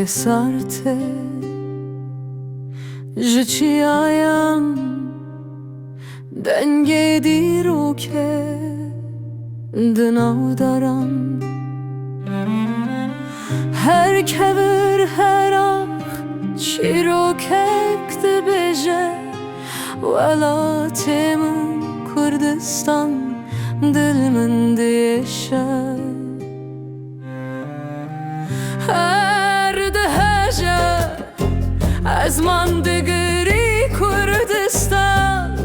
sarte ji çiyayan denge dîroke di nav daran her kevir her ah çîrokek dibêje welatê min Kurdistan dil min diêşe her dihêje ez man digirî Kurdistan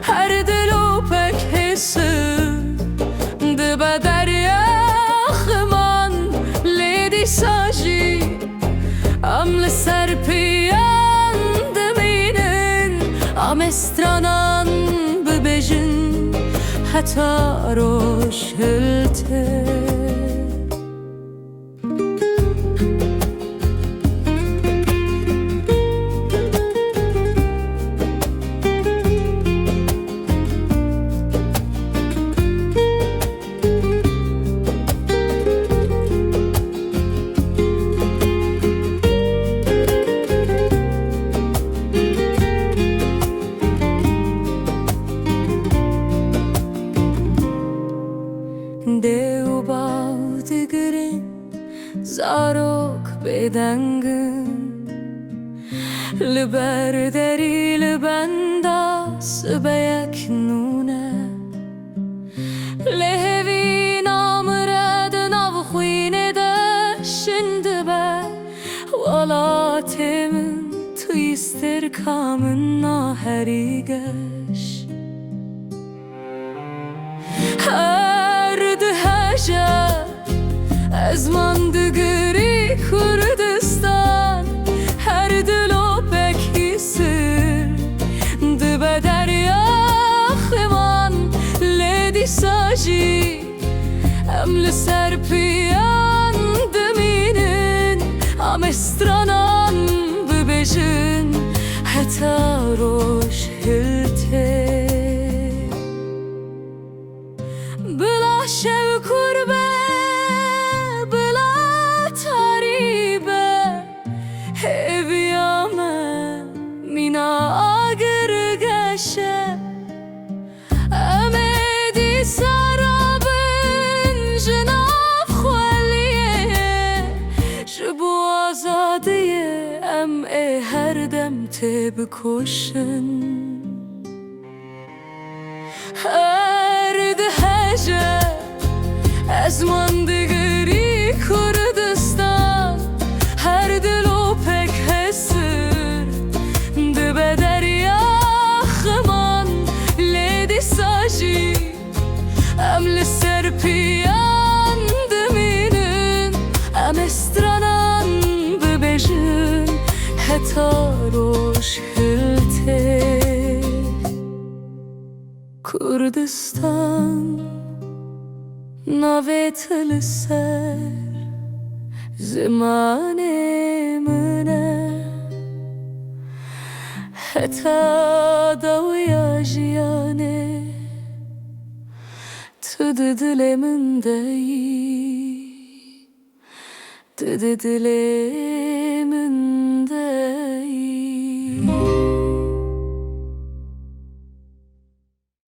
her dilopek hêsir dibe deryaxê man lê dîsa jî em li ser piyan dimînin em ê stranan bibêjin heta roj hiltê Dêw bav digirin zarok bêdengin li ber derî li benda sibeyek nûne lê hêvîna mire di nav xwînê de şin dibe welatê min tuyîstêrka min naherî geş ez man digirî Kurdistan her dilopek hîsir dibe deryaxê man lê dîsa jî em li ser piyan dimînin em ê stranan bibêjin heta roj hiltê bila şewkur be bila tarî be hêviya me mîna agir geşe em ê dîsa rabin ji nav xweliyê ji bo azadiyê em ê her dem tê bikoşin her dihêje ez man digirî Kurdistan her dilopek hêsir dibe deryaxê man lê dîsa jî em li ser piyan dimînin em ê stranan bibêjin heta roj hiltê Kurdistan navê li ser zimanê min e heta dawiya jiyanê tu di dilê min de yî tu di dilê